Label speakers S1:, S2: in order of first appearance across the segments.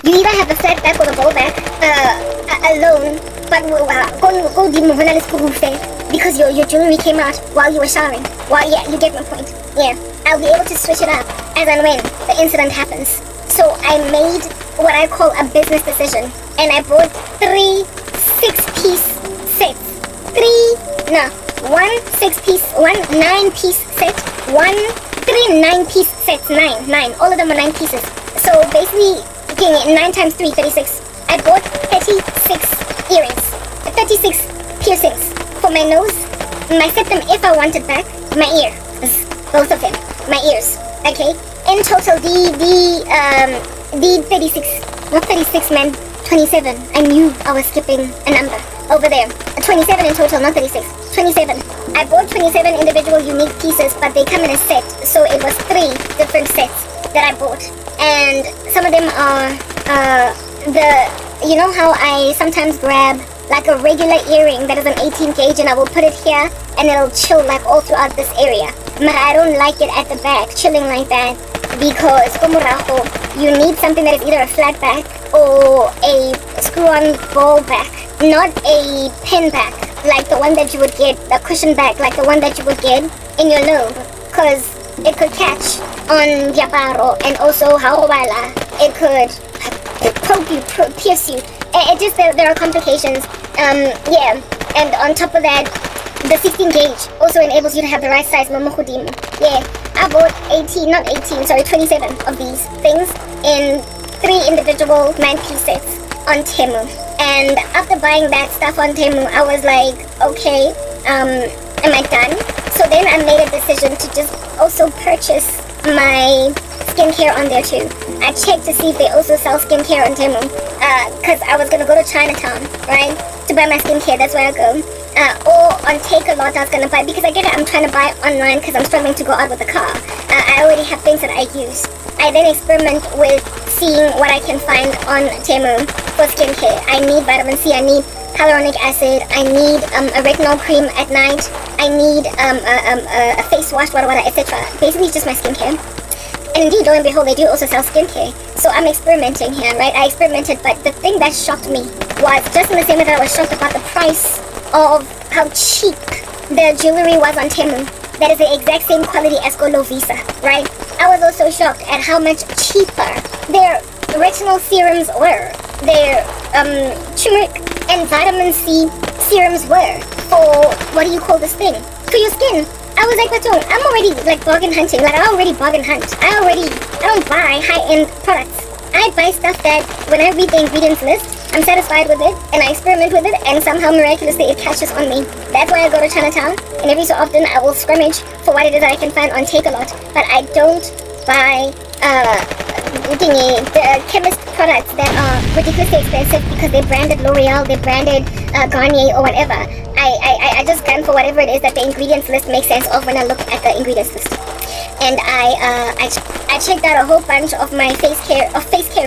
S1: You either have the flat back or the bowl back alone, but go because your jewelry came out while you were showering. Well, yeah, you get my point. Yeah, I'll be able to switch it up as and when the incident happens. So I made what I call a business decision, and I bought 3 6-piece sets. 1 6-piece, 1 9-piece set, 3 9-piece sets, 9. All of them are 9 pieces. So basically, 9 times 3, 36. I bought 36 earrings, 36 piercings for my nose, my septum if I want it back, my ears, both of them, my ears. Okay. In total, the 36, not 36, man, 27. I knew I was skipping a number over there. 27 in total, not 36. 27. I bought 27 individual unique pieces, but they come in a set, so it was 3 different sets that I bought. And some of them are you know how I sometimes grab like a regular earring that is an 18 gauge and I will put it here and it'll chill like all throughout this area. But I don't like it at the back, chilling like that, because you need something that is either a flat back or a screw-on ball back, not a pin back, like the one that you would get, a cushion back, like the one that you would get in your lobe, because it could catch on diaparo, and also haobala, it could poke you, pierce you. It just, there are complications. Yeah, and on top of that, the 16 gauge also enables you to have the right size momokhudimo. Yeah, I bought 27 of these things in 3 individual 9-piece sets on Temu. And after buying that stuff on Temu, I was like, okay, am I done? So then I made a decision to just also purchase my skincare on there too. I checked to see if they also sell skincare on Temu, because I was going to go to Chinatown, right, to buy my skincare. That's where I go. Or on Take-A-Lot I was going to buy, because I get it, I'm trying to buy online because I'm struggling to go out with the car. I already have things that I use. I then experiment with seeing what I can find on Temu for skincare. I need vitamin C, I need hyaluronic acid, I need a retinol cream at night, I need a face wash, etc. Basically just my skincare. And indeed, lo and behold, they do also sell skincare. So I'm experimenting here, right? I experimented, but the thing that shocked me was, just in the same way that I was shocked about the price of how cheap the jewelry was on Temu, that is the exact same quality as Golo Visa, right? I was also shocked at how much cheaper their retinol serums were, their turmeric and vitamin C serums were for, what do you call this thing? For your skin. I was like, I'm already like bargain hunting. Like, I already bargain hunt. I don't buy high-end products. I buy stuff that when I read the ingredients list, I'm satisfied with it, and I experiment with it, and somehow miraculously it catches on me. That's why I go to Chinatown, and every so often I will scrummage for what it is that I can find on Take-A-Lot. But I don't buy the chemist products that are ridiculously expensive because they're branded L'Oreal, they're branded Garnier or whatever. I just gun for whatever it is that the ingredients list makes sense of when I look at the ingredients list. And I checked out a whole bunch of my face care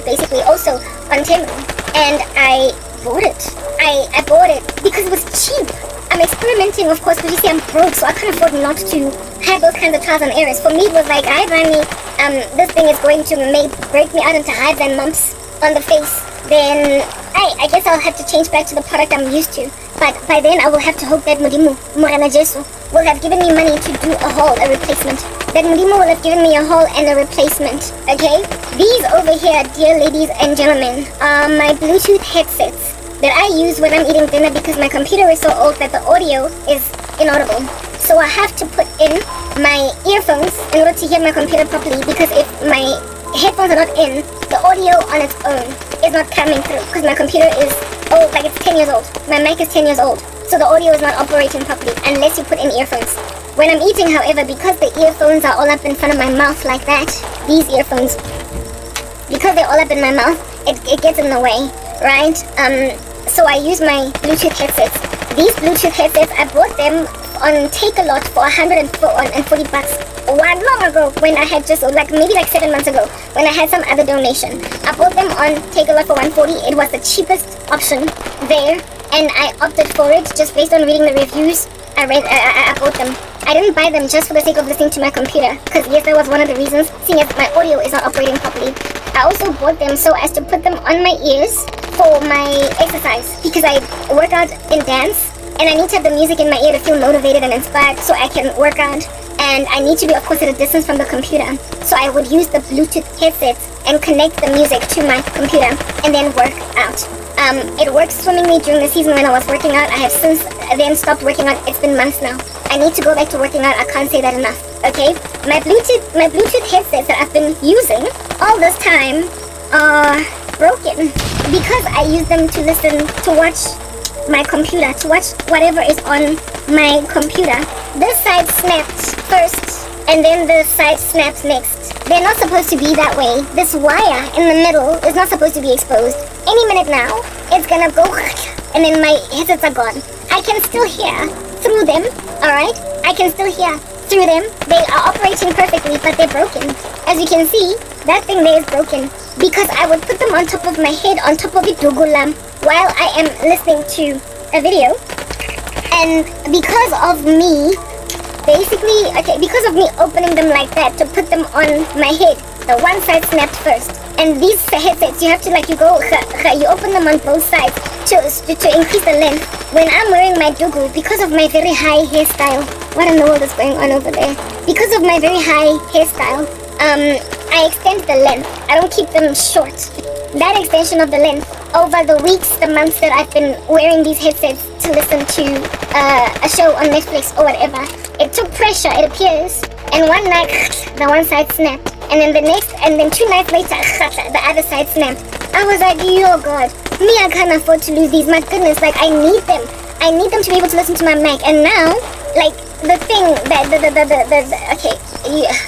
S1: basically also on Temu, and I bought it. I bought it because it was cheap. I'm experimenting, of course, because you see I'm broke, so I can't afford not to have those kinds of trials and errors. For me, it was like, this thing is going to break me out into hives and mumps on the face. Then I guess I'll have to change back to the product I'm used to. But by then I will have to hope that Mudimu, Morana Jesu, will have given me money to do a replacement. That Mudimu will have given me a haul and a replacement, okay? These over here, dear ladies and gentlemen, are my Bluetooth headsets that I use when I'm eating dinner because my computer is so old that the audio is inaudible. So I have to put in my earphones in order to hear my computer properly, because if my headphones are not in, the audio on its own is not coming through because my computer is old, like it's 10 years old. My Mac is 10 years old. So the audio is not operating properly unless you put in earphones. When I'm eating, however, because the earphones are all up in front of my mouth like that, these earphones, because they're all up in my mouth, it gets in the way, right? So I use my Bluetooth headsets. These Bluetooth headsets, I bought them on Take-A-Lot for $140 long ago, when I had just maybe 7 months ago, when I had some other donation. I bought them on Take-A-Lot for $140. It was the cheapest option there, and I opted for it just based on reading the reviews. I bought them. I didn't buy them just for the sake of listening to my computer, because yes, that was one of the reasons, seeing as my audio is not operating properly. I also bought them so as to put them on my ears for my exercise, because I work out in dance and I need to have the music in my ear to feel motivated and inspired so I can work out. And I need to be, of course, at a distance from the computer. So I would use the Bluetooth headsets and connect the music to my computer and then work out. It worked swimmingly during the season when I was working out. I have since then stopped working out. It's been months now. I need to go back to working out. I can't say that enough. Okay? My Bluetooth headsets that I've been using all this time are broken because I use them to listen, to watch my computer, to watch whatever is on my computer. This side snapped first and then the side snaps next. They're not supposed to be that way. This wire in the middle is not supposed to be exposed. Any minute now, it's gonna go and then my headsets are gone. I can still hear through them, alright? I can still hear through them. They are operating perfectly, but they're broken. As you can see, that thing there is broken because I would put them on top of my head, on top of the dugulam, while I am listening to a video. And because of me, because of me opening them like that to put them on my head, the one side snapped first. And these headsets, you have to you open them on both sides to increase the length. When I'm wearing my dugu, because of my very high hairstyle, what in the world is going on over there? Because of my very high hairstyle, I extend the length. I don't keep them short. That extension of the length over the weeks, the months that I've been wearing these headsets to listen to a show on Netflix or whatever, it took pressure, it appears, and one night the one side snapped, and then the next, and then 2 nights later the other side snapped. I was like, yo God, me, I can't afford to lose these. My goodness, like, I need them to be able to listen to my Mac. And now, like, the thing that okay,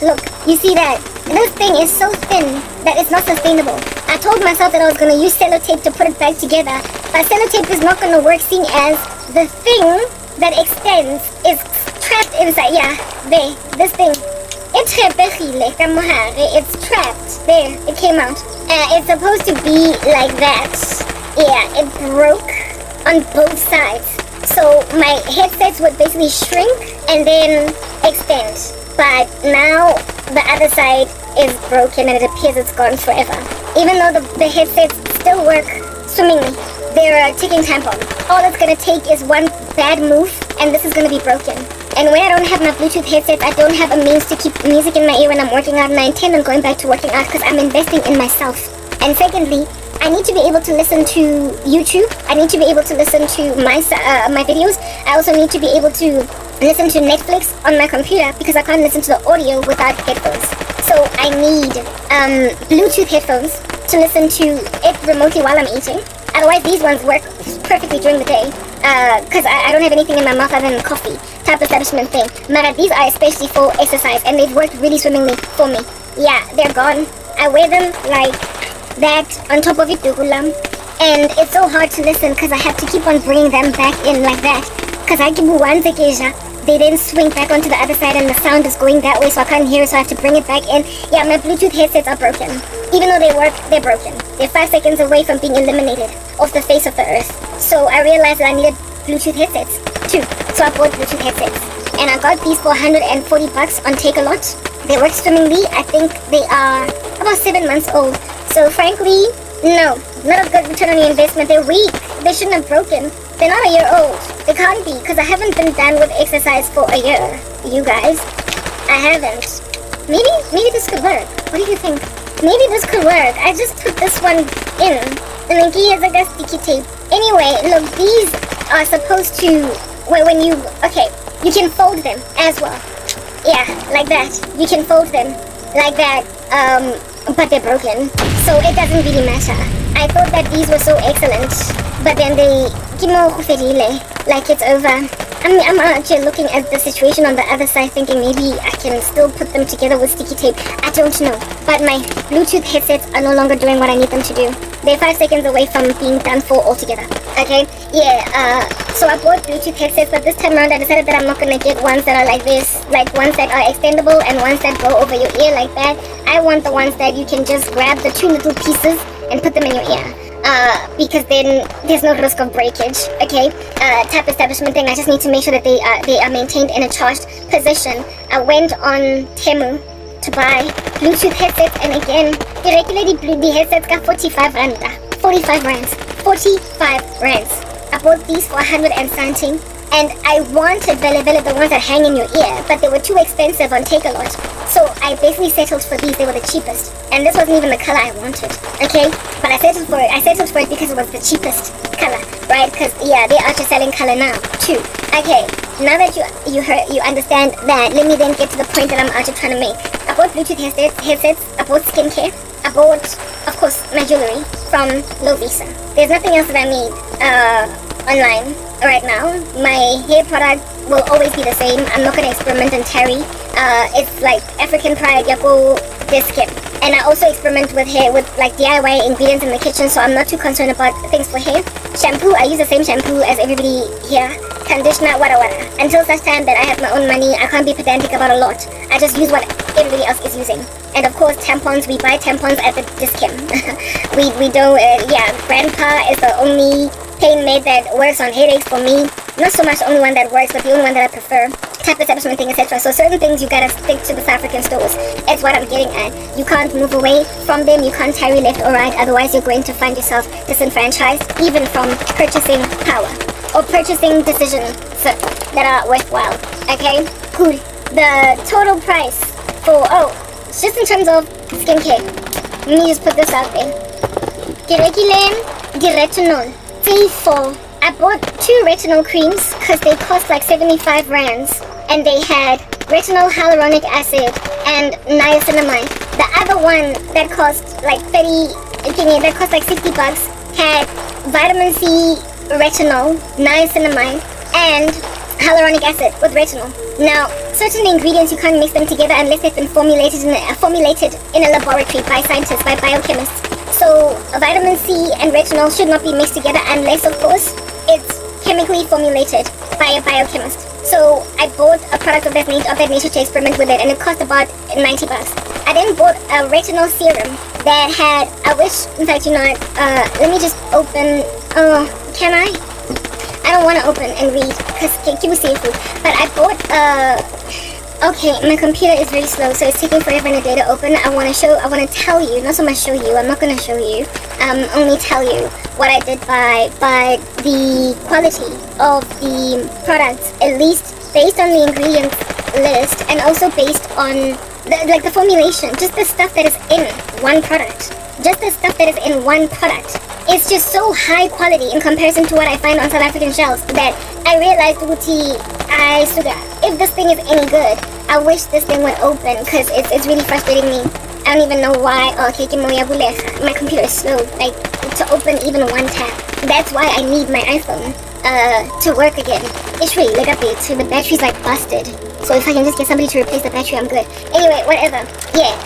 S1: look, you see that this thing is so thin that it's not sustainable. I told myself that I was going to use sellotape to put it back together, but sellotape is not going to work, seeing as the thing that extends is trapped inside. Yeah, there, this thing, it's trapped there. It came out. It's supposed to be like that. Yeah, it broke on both sides. So my headsets would basically shrink and then extend. But now the other side is broken and it appears it's gone forever. Even though the headsets still work swimmingly, they're a ticking time bomb. All it's gonna take is one bad move and this is gonna be broken. And when I don't have my Bluetooth headsets, I don't have a means to keep music in my ear when I'm working out, and I intend on going back to working out because I'm investing in myself. And secondly, I need to be able to listen to YouTube. I need to be able to listen to my videos. I also need to be able to listen to Netflix on my computer because I can't listen to the audio without headphones. So I need Bluetooth headphones to listen to it remotely while I'm eating. Otherwise, these ones work perfectly during the day because I don't have anything in my mouth other than coffee type establishment thing. But these are especially for exercise and they've worked really swimmingly for me. Yeah, they're gone. I wear them like that on top of it, and it's so hard to listen because I have to keep on bringing them back in like that because I give one zekesha, they then swing back onto the other side and the sound is going that way, so I can't hear it, so I have to bring it back in. Yeah, my Bluetooth headsets are broken. Even though they work, they're broken. They're 5 seconds away from being eliminated off the face of the earth. So I realized that I needed Bluetooth headsets too, so I bought Bluetooth headsets and I got these for $140 on Take-A-Lot. They work swimmingly. I think they are about 7 months old. So frankly, no, not a good return on the investment. They're weak. They shouldn't have broken. They're not a year old. They can't be because I haven't been done with exercise for a year. You guys, I haven't. Maybe this could work. What do you think? Maybe this could work. I just put this one in. And then here's like a sticky tape. Anyway, look, these are supposed to, when you, okay, you can fold them as well. Yeah, like that. You can fold them like that. But they're broken, so it doesn't really matter. I thought that these were so excellent, but then they like it's over. I'm actually looking at the situation on the other side thinking maybe I can still put them together with sticky tape. I don't know, but my Bluetooth headsets are no longer doing what I need them to do. They're 5 seconds away from being done for altogether. Okay, yeah, so I bought Bluetooth headsets, but this time around I decided that I'm not gonna get ones that are like this, like ones that are extendable and ones that go over your ear like that. I want the ones that you can just grab the 2 little pieces and put them in your ear. Because then there's no risk of breakage, okay? Type establishment thing, I just need to make sure that they are maintained in a charged position. I went on Temu to buy Bluetooth headsets, and again, irregularly the headsets got 45 rand, 45 rands, 45 rands. I bought these for 100 and something, and I wanted the ones that hang in your ear, but they were too expensive on Take-A-Lot. So I basically settled for these. They were the cheapest, and this wasn't even the color I wanted. Okay, but I settled for it because it was the cheapest color, right? Because yeah, they are just selling color now too. Okay, now that you understand that, let me then get to the point that I'm actually trying to make. I bought Bluetooth headsets. I bought skincare. I bought, of course, my jewelry from Lovisa. There's nothing else that I need online right now. My hair product will always be the same. I'm not going to experiment and tarry. It's like African Pride, Yako, Diskin. And I also experiment with hair with like DIY ingredients in the kitchen, so I'm not too concerned about things for hair. Shampoo, I use the same shampoo as everybody here. Conditioner, wada. Until such time that I have my own money, I can't be pedantic about a lot. I just use what everybody else is using. And of course, tampons, we buy tampons at the Diskim. we don't, Grandpa is the only pain med that works on headaches for me. Not so much the only one that works, but the only one that I prefer. Type establishment thing, etc. So certain things you gotta stick to the South African stores. It's what I'm getting at. You can't move away from them. You can't tarry left or right. Otherwise, you're going to find yourself disenfranchised, even from purchasing power or purchasing decisions that are worthwhile. Okay, cool. The total price for just in terms of skincare. Let me just put this out there. The retinol. T4. I bought 2 retinol creams because they cost like 75 rands, and they had retinol, hyaluronic acid, and niacinamide. The other one that cost like 60 bucks had vitamin C, retinol, niacinamide, and hyaluronic acid with retinol. Now, certain ingredients you can't mix them together unless they've been formulated in a laboratory by scientists, by biochemists. So vitamin C and retinol should not be mixed together unless, of course, it's chemically formulated by a biochemist. So I bought a product of that nature to experiment with it, and it cost about 90 bucks. I then bought a retinol serum that had, let me just open, can I? I don't want to open and read because kibu seafood. But I bought okay, my computer is very slow, so it's taking forever in the day to open. I want to tell you, not so much show you, I'm not going to show you, only tell you what I did by the quality of the products, at least based on the ingredients list, and also based on the formulation, just the stuff that is in one product. Just the stuff that is in one product. It's just so high quality in comparison to what I find on South African shelves that I realized, if this thing is any good, I wish this thing would open, because it's really frustrating me. I don't even know why. My computer is slow, like to open even one tab. That's why I need my iPhone to work again. It's really so the battery's like busted. So if I can just get somebody to replace the battery, I'm good. Anyway, whatever. Yeah,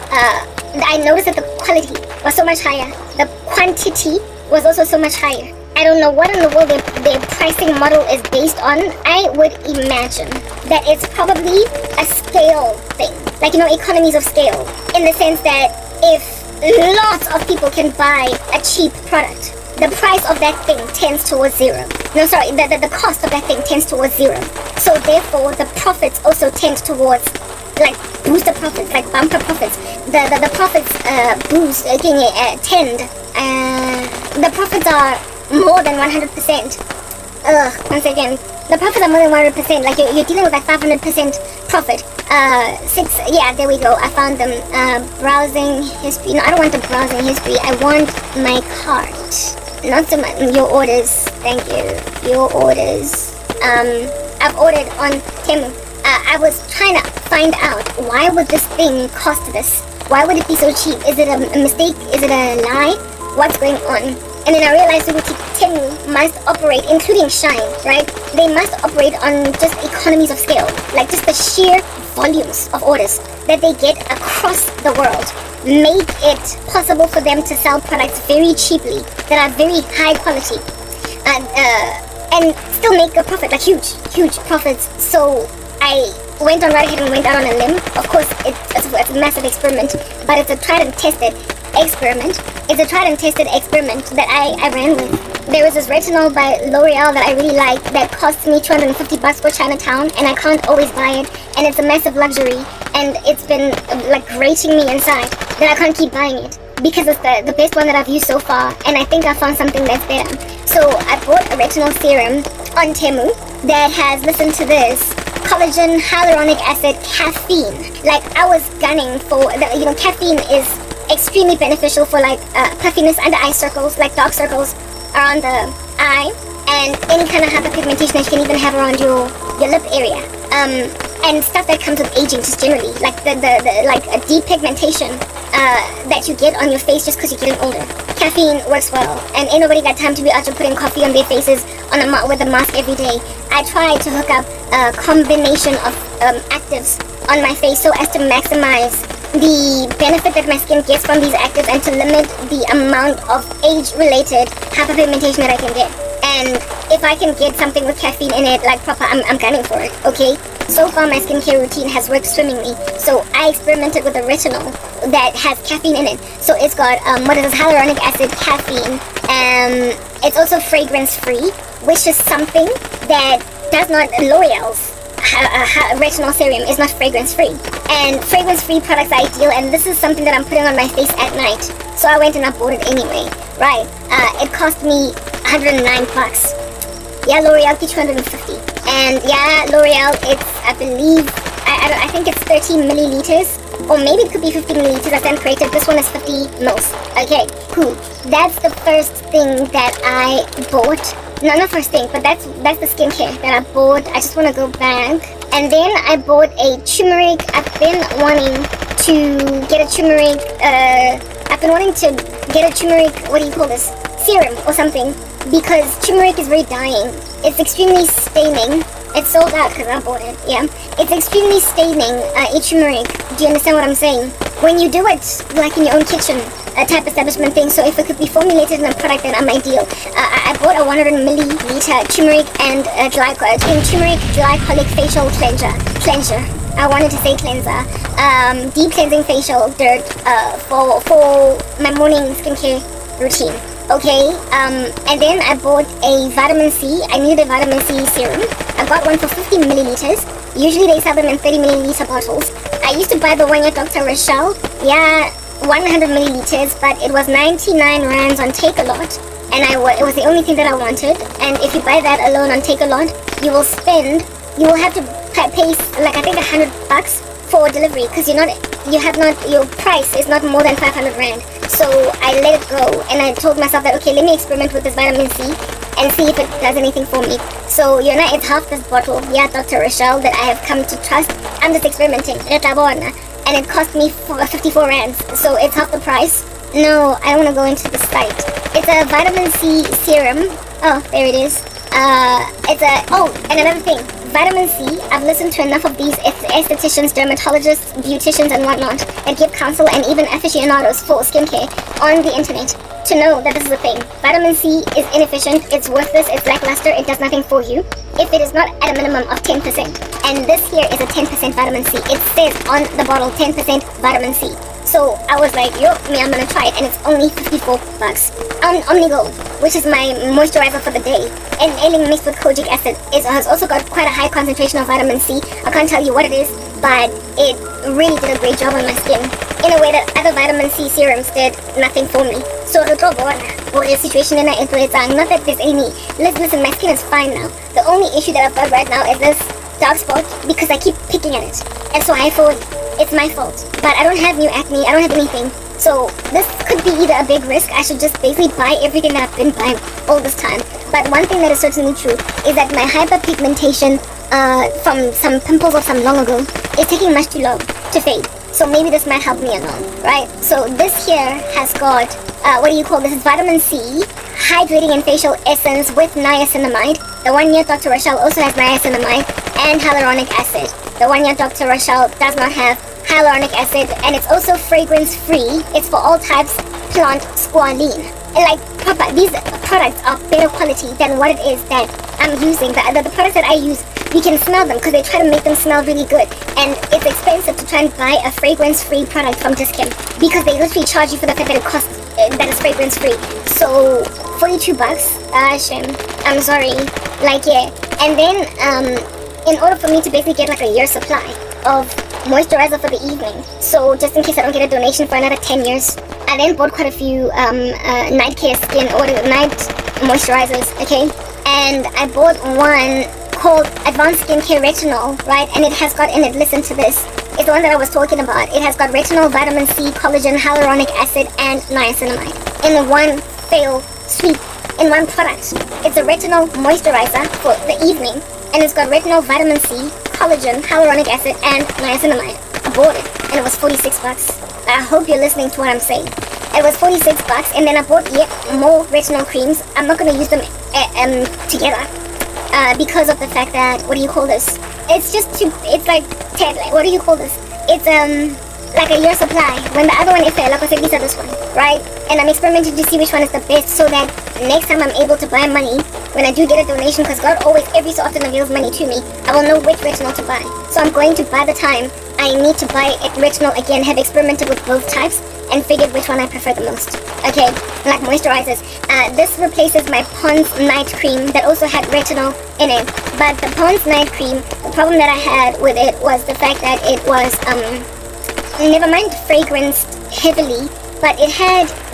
S1: I noticed that the quality was so much higher. The quantity was also so much higher. I don't know what in the world their pricing model is based on. I would imagine that it's probably a scale thing. Like, economies of scale. In the sense that if lots of people can buy a cheap product, the price of that thing tends towards zero. The cost of that thing tends towards zero. So therefore, the profits also tend towards, like, booster profits, like bumper profits. The profits boost, the profits are more than 100%. Once again, the profits are more than 100%. Like, you're dealing with like 500% profit. There we go. I found them. Browsing history. No, I don't want the browsing history. I want my cart. Not so much your orders. Thank you. Your orders. I've ordered on Temu. I was trying to find out, why would this thing cost this? Why would it be so cheap? Is it a mistake? Is it a lie? What's going on? And then I realized that Temu must operate, including Shine, right? They must operate on just economies of scale, like just the sheer volumes of orders that they get across the world make it possible for them to sell products very cheaply that are very high quality, and still make a profit, like huge profits. So I went on right ahead and went out on a limb. Of course, it's a massive experiment, but it's a tried and tested experiment. It's a tried and tested experiment that I ran with. There was this retinol by L'Oreal that I really like that cost me 250 bucks for Chinatown, and I can't always buy it, and it's a massive luxury, and it's been like grating me inside that I can't keep buying it because it's the best one that I've used so far, and I think I found something that's better. So I bought a retinol serum on Temu that has, listen to this, collagen, hyaluronic acid, caffeine. Like, I was gunning for the, caffeine is extremely beneficial for like puffiness under eye circles, like dark circles around the eye, and any kind of hyperpigmentation that you can even have around your lip area, and stuff that comes with aging, just generally, like the like a depigmentation that you get on your face just because you're getting older. Caffeine works well, and ain't nobody got time to be out there putting coffee on their faces with a mask every day. I tried to hook up a combination of actives on my face so as to maximize the benefit that my skin gets from these actives and to limit the amount of age-related hyperpigmentation that I can get. And if I can get something with caffeine in it, like proper, I'm gunning for it, okay? So far, my skincare routine has worked swimmingly. So I experimented with a retinol that has caffeine in it. So it's got, hyaluronic acid, caffeine. It's also fragrance-free, which is something that does not, L'Oreal's retinol serum is not fragrance-free. And fragrance-free products are ideal, and this is something that I'm putting on my face at night. So I went and I bought it anyway, right? It cost me 109 bucks. Yeah, L'Oreal get 250. And yeah, L'Oreal, it's, I believe, I think it's 30 milliliters, or maybe it could be 50 milliliters. I stand corrected. This one is 50 mils. Okay, cool. That's the first thing that I bought. No, not first thing, but that's the skincare that I bought. I just want to go back. And then I bought a turmeric. I've been wanting to get a turmeric, what do you call this? Serum or something. Because turmeric is very dyeing. It's extremely staining. It's sold out because I bought it, yeah. It's extremely staining, turmeric. Do you understand what I'm saying? When you do it, like in your own kitchen, a type establishment thing, so if it could be formulated in a product, then I'm ideal. I bought a 100 milliliter turmeric and turmeric glycolic facial cleanser. I wanted to say cleanser. Deep cleansing facial dirt for my morning skincare routine. Okay, and then I bought a vitamin C. I needed a vitamin C serum. I got one for 50 milliliters. Usually they sell them in 30 milliliter bottles. I used to buy the one at Dr. Rochelle. Yeah, 100 milliliters, but it was 99 rands on Take-A-Lot. And it was the only thing that I wanted. And if you buy that alone on Take-A-Lot, you will have to pay like I think 100 bucks for delivery, because your price is not more than 500 rand. So I let it go, and I told myself that, okay, let me experiment with this vitamin C and see if it does anything for me. So, it's half this bottle, yeah, Dr. Rochelle, that I have come to trust. I'm just experimenting, and it cost me 54 rands, so it's half the price. No, I don't want to go into the site. It's a vitamin C serum. Oh, there it is. And another thing, vitamin C, I've listened to enough of these estheticians, dermatologists, beauticians, and whatnot that give counsel, and even aficionados for skincare on the internet to know that this is a thing. Vitamin C is inefficient, it's worthless, it's lackluster, it does nothing for you if it is not at a minimum of 10%. And this here is a 10% vitamin C. It says on the bottle 10% vitamin C. So I was like, I'm gonna try it, and it's only 54 bucks. Omnigold, which is my moisturizer for the day, and Ailing mixed with kojic acid, has also got quite a high concentration of vitamin C. I can't tell you what it is, but it really did a great job on my skin in a way that other vitamin C serums did nothing for me. So the situation in not that there's any. Listen, my skin is fine now. The only issue that I've got right now is this dark spot, because I keep picking at it, and so I thought it's my fault. But I don't have new acne, I don't have anything. So this could be either a big risk. I should just basically buy everything that I've been buying all this time. But one thing that is certainly true is that my hyperpigmentation from some pimples of some long ago is taking much too long to fade. So maybe this might help me along, right? So this here has got, this is vitamin C, hydrating and facial essence with niacinamide. The one near Dr. Rochelle also has niacinamide and hyaluronic acid. The one near Dr. Rochelle does not have hyaluronic acid, and it's also fragrance free. It's for all types plant squalene. And these products are better quality than what it is that I'm using. The products that I use, you can smell them because they try to make them smell really good, and it's expensive to try and buy a fragrance free product from Discount because they literally charge you for the fact that it costs that is fragrance free. So 42 bucks, shame, I'm sorry, and then in order for me to basically get like a year's supply of moisturizer for the evening. So just in case I don't get a donation for another 10 years. I then bought quite a few night care skin or night moisturizers, okay? And I bought one called Advanced Skincare Retinol, right? And it has got in it, listen to this. It's the one that I was talking about. It has got retinol, vitamin C, collagen, hyaluronic acid, and niacinamide in one fell sweep, in one product. It's a retinol moisturizer for the evening, and it's got retinol, vitamin C, collagen, hyaluronic acid, and niacinamide. I bought it, and it was 46 bucks. I hope you're listening to what I'm saying. It was 46 bucks, and then I bought yet more retinol creams. I'm not going to use them together because of the fact that, what do you call this? It's just too, it's like, what do you call this? It's like a year supply. When the other one is there, like I said, these are this one, right? And I'm experimenting to see which one is the best so that next time I'm able to buy money, when I do get a donation, because God always, every so often avails money to me, I will know which retinol to buy. So I'm going to, by the time I need to buy a retinol again, have experimented with both types and figured which one I prefer the most. Okay, like moisturizers. This replaces my Pond's night cream that also had retinol in it. But the Pond's night cream, the problem that I had with it was the fact that it was, never mind fragranced heavily, but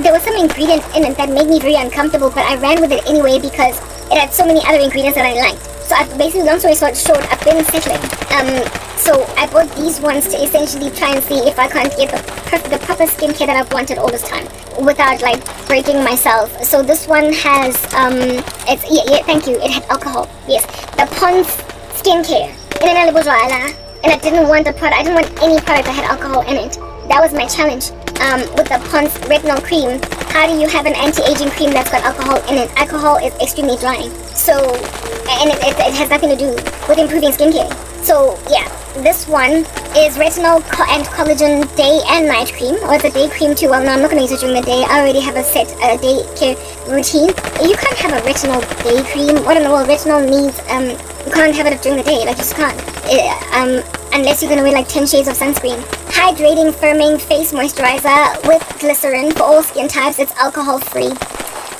S1: there was some ingredient in it that made me very uncomfortable, but I ran with it anyway because it had so many other ingredients that I liked. So basically, long story short, I've been settling. So I bought these ones to essentially try and see if I can't get the proper skincare that I've wanted all this time without like breaking myself. So this one has, thank you, it had alcohol. Yes, the Pond's skincare. And I didn't want any product that had alcohol in it. That was my challenge. With the Pond's retinol cream, how do you have an anti-aging cream that's got alcohol in it? Alcohol is extremely drying. So, and it has nothing to do with improving skincare. So, yeah, this one is retinol and collagen day and night cream. Or it's a day cream too. Well, no, I'm not going to use it during the day. I already have a set day care routine. You can't have a retinol day cream. What in the world? Retinol needs, you can't have it during the day. Like, you just can't. Unless you're going to wear like 10 shades of sunscreen. Hydrating, firming face moisturizer with glycerin for all skin types. It's alcohol free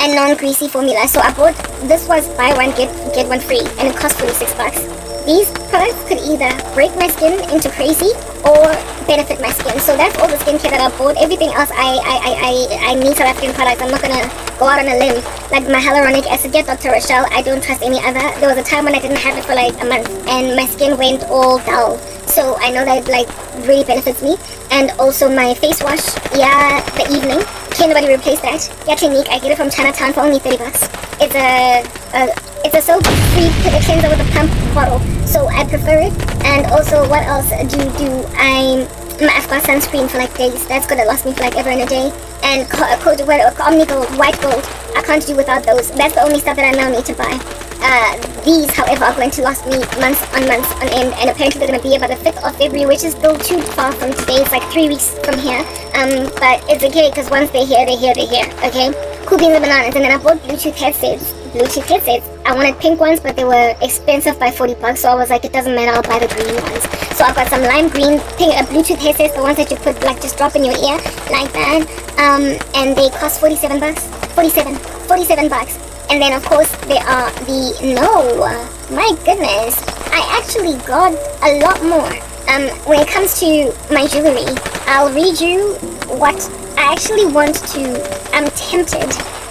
S1: and non-greasy formula. So I bought, this was buy one get one free, and it cost 46 bucks. These products could either break my skin into crazy or benefit my skin. So that's all the skincare that I bought. Everything else I need South African products. I'm not gonna go out on a limb. Like my hyaluronic acid, yeah, Dr. Rochelle, I don't trust any other. There was a time when I didn't have it for like a month and my skin went all dull. So I know that it like really benefits me. And also my face wash, yeah, the evening. Can nobody replace that? Yeah, Clinique, I get it from Chinatown for only 30 bucks. It's a soap-free cleanser with a pump bottle, so I prefer it. And also, what else do I've got sunscreen for like days. That's gonna last me for like ever and a day. And Omni Gold, White Gold, I can't do without those. That's the only stuff that I now need to buy. These, however, are going to last me months on end, and apparently they're going to be about the 5th of February, which is still too far from today. It's like 3 weeks from here. But it's okay, because once they're here, okay? Cool beans and bananas. And then I bought Bluetooth headsets. I wanted pink ones, but they were expensive by 40 bucks, so I was like, it doesn't matter, I'll buy the green ones. So I've got some lime green pink Bluetooth headsets, the ones that you put, like, just drop in your ear, like that. And they cost 47 bucks. 47 bucks. And then, of course, there are my goodness, I actually got a lot more. When it comes to my jewelry, I'll read you what I actually want to, I'm tempted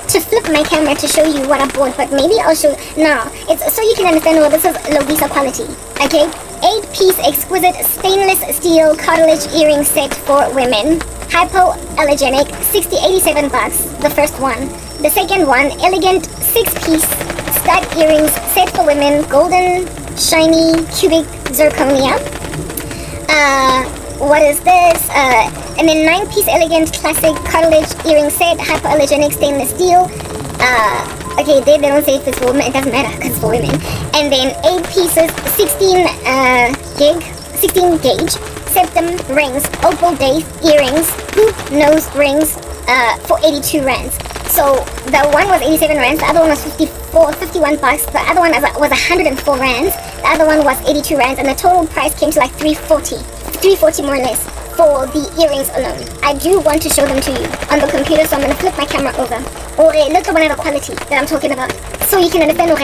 S1: to flip my camera to show you what I bought, but maybe I'll show, it's so you can understand, well, this is Lovisa quality, okay? 8-piece exquisite stainless steel cartilage earring set for women. Hypoallergenic, 87 bucks, the first one. The second one, elegant 6-piece stud earrings set for women, golden, shiny, cubic zirconia. What is this? And then 9-piece elegant classic cartilage earring set, hypoallergenic stainless steel. Okay, they don't say if it's for women, it doesn't matter because it's for women. And then 8 pieces, 16 gauge septum rings, opal dace earrings, hoop nose rings for 82 rands. So the one was 87 rands, the other one was 51 bucks, the other one was 104 rands, the other one was 82 rands, and the total price came to like 340 more or less for the earrings alone. I do want to show them to you on the computer, so I'm going to flip my camera over. Or look at one of the quality that I'm talking about, so you can understand. I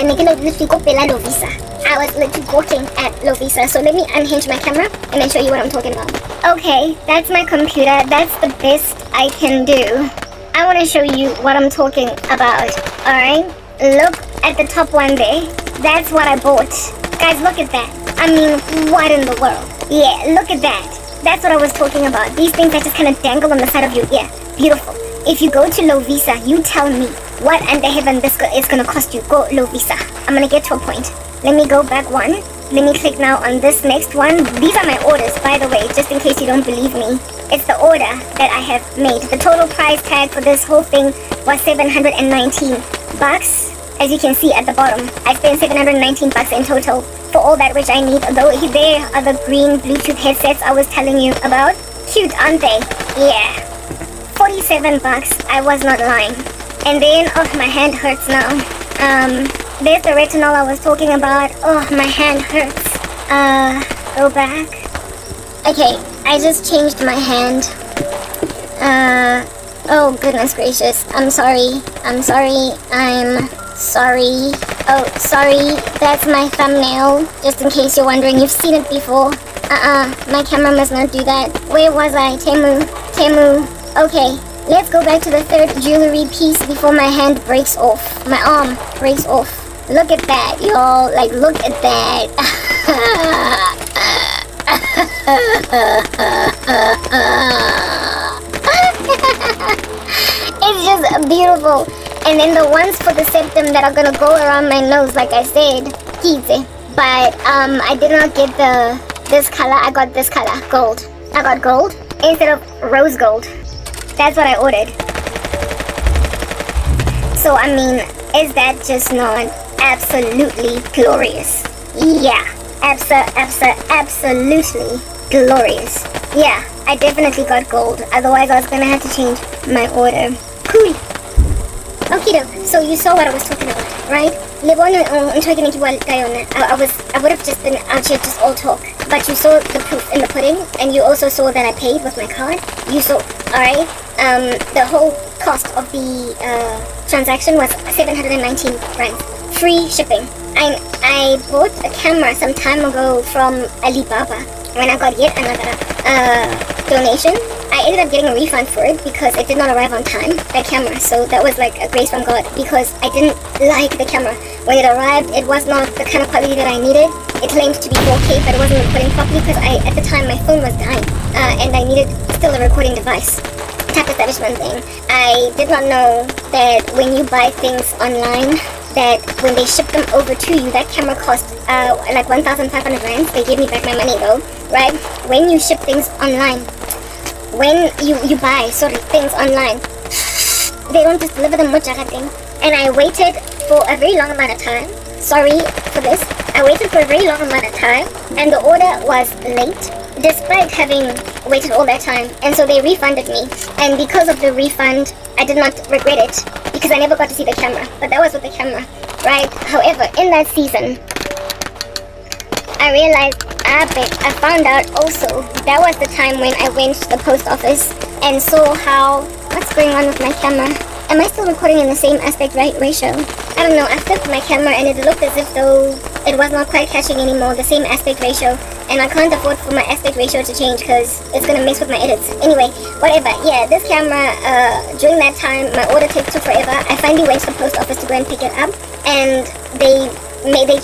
S1: was literally walking at Lovisa, so let me unhinge my camera and then show you what I'm talking about. Okay, that's my computer. That's the best I can do. I want to show you what I'm talking about. Alright, look at the top one there. That's what I bought. Guys, look at that. I mean, what in the world? Yeah, look at that. That's what I was talking about. These things that just kind of dangle on the side of your ear. Beautiful. If you go to Lovisa, you tell me what under heaven this is going to cost you. Go Lovisa. I'm going to get to a point. Let me go back one. Let me click now on this next one. These are my orders, by the way, just in case you don't believe me. It's the order that I have made. The total price tag for this whole thing was $719. As you can see at the bottom, I spent $719 in total for all that which I need. Though there are the green Bluetooth headsets I was telling you about. Cute, aren't they? Yeah. $47. I was not lying. And then, oh, my hand hurts now. There's the retinol I was talking about. Oh, my hand hurts. Go back. Okay, I just changed my hand. Oh, goodness gracious. I'm sorry. Oh, sorry. That's my thumbnail. Just in case you're wondering, you've seen it before. My camera must not do that. Where was I? Temu. Okay, let's go back to the third jewelry piece before my hand breaks off. My arm breaks off. Look at that, y'all. Like, look at that. It's just beautiful. And then the ones for the septum that are gonna go around my nose, like I said, easy. But I did not get this color. I got this color, gold. I got gold instead of rose gold. That's what I ordered. So I mean, is that just not absolutely glorious? Yeah, absolutely glorious. Yeah, I definitely got gold. Otherwise, I was gonna have to change my order. Cool. Okay, so you saw what I was talking about, right? I would have just been out here just all talk. But you saw the proof in the pudding, and you also saw that I paid with my card. You saw, alright? The whole cost of the transaction was 719 rands. Free shipping. I bought a camera some time ago from Alibaba when I got yet another donation. I ended up getting a refund for it because it did not arrive on time, that camera. So that was like a grace from God, because I didn't like the camera. When it arrived, it was not the kind of quality that I needed. It claimed to be 4K, but it wasn't recording properly because at the time my phone was dying and I needed still a recording device. Type establishment thing. I did not know that when you buy things online, that when they ship them over to you, that camera cost like 1,500 rands. They gave me back my money though, right? When you ship things online, when you buy things online, they don't just deliver them much thing. And I waited for a very long amount of time. Sorry for this. I waited for a very long amount of time, and the order was late, despite having waited all that time. And so they refunded me. And because of the refund, I did not regret it, because I never got to see the camera. But that was with the camera, right? However, in that season, I realized, I found out also, that was the time when I went to the post office and saw how, what's going on with my camera? Am I still recording in the same aspect ratio? I don't know, I flipped my camera and it looked as if though it was not quite catching anymore, the same aspect ratio. And I can't afford for my aspect ratio to change because it's going to mess with my edits. Anyway, whatever. Yeah, this camera, during that time, my order took forever. I finally went to the post office to go and pick it up. And they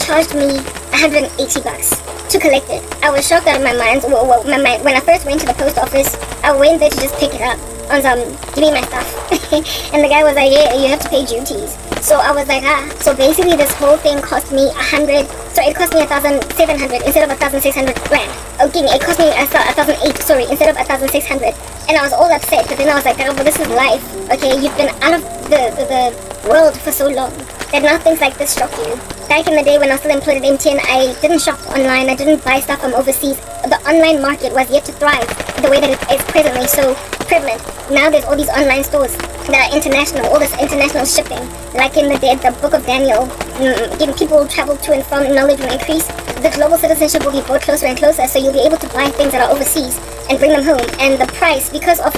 S1: charged me $180 to collect it. I was shocked out of my mind. When I first went to the post office, I went there to just pick it up on some, give me my stuff. And the guy was like, yeah, you have to pay duties. So I was like, so basically this whole thing cost me it cost me 1,700 instead of 1,600 rand. Okay, it cost me 1,008, instead of 1,600. And I was all upset, but then I was like, oh, but this is life. Okay, you've been out of the world for so long that now things like this shock you. Back in the day when I was still employed at MTN, I didn't shop online, I didn't buy stuff from overseas. The online market was yet to thrive the way that it is presently so prevalent. Now there's all these online stores all this international shipping. Like in the book of Daniel, giving people travel to and from, knowledge will increase. The global citizenship will be brought closer and closer, so you'll be able to buy things that are overseas and bring them home. And the price, because of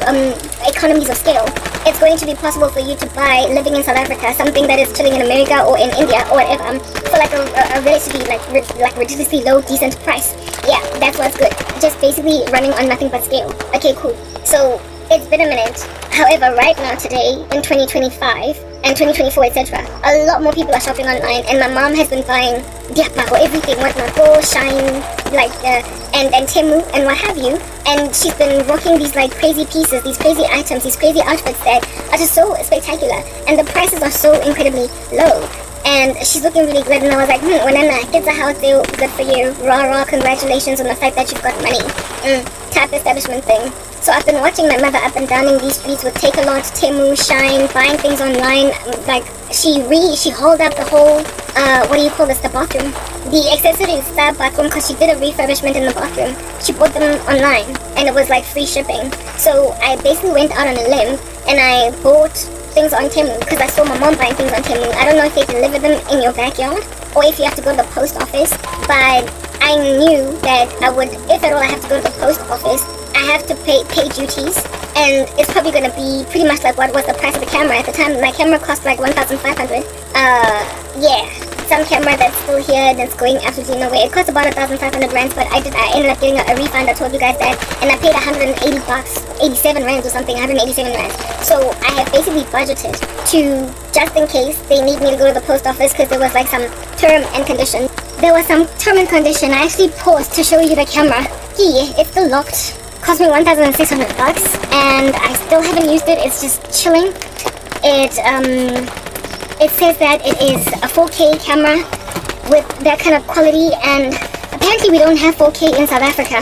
S1: economies of scale, it's going to be possible for you to buy, living in South Africa, something that is chilling in America or in India or whatever, for like a relatively like ridiculously low, decent price. Yeah, that's what's good. Just basically running on nothing but scale. Okay, cool. So it's been a minute. However, right now, today, in 2025 and 2024, etc., a lot more people are shopping online, and my mom has been buying diaparo, everything, whatnot, Go, Shine, like, and Temu, and what have you, and she's been rocking these, like, crazy pieces, these crazy items, these crazy outfits that are just so spectacular, and the prices are so incredibly low. And she's looking really good, and I was like, Wanana, get the house deal, good for you, rah, congratulations on the fact that you've got money, type establishment thing. So I've been watching my mother up and down in these streets with Take-A-Lot, Temu, Shine, buying things online. Like, she hauled up the whole, the bathroom. The accessories, that bathroom, because she did a refurbishment in the bathroom. She bought them online, and it was like free shipping. So I basically went out on a limb, and I bought things on Temu, because I saw my mom buying things on Temu. I don't know if they deliver them in your backyard, or if you have to go to the post office, but I knew that I would, if at all I have to go to the post office, I have to pay duties, and it's probably going to be pretty much like what was the price of the camera at the time. My camera cost like 1,500. Yeah, some camera that's still here that's going absolutely nowhere. It cost about 1,500 rands, but I ended up getting a refund. I told you guys that, and I paid 180 bucks, 87 rands or something, 187 rands. So I have basically budgeted to, just in case they need me to go to the post office, because there was like some term and condition. There was some term and condition. I actually paused to show you the camera. It's still locked. Cost me 1,600 bucks, and I still haven't used it. It's just chilling. It says that it is a 4K camera with that kind of quality, and apparently we don't have 4K in South Africa.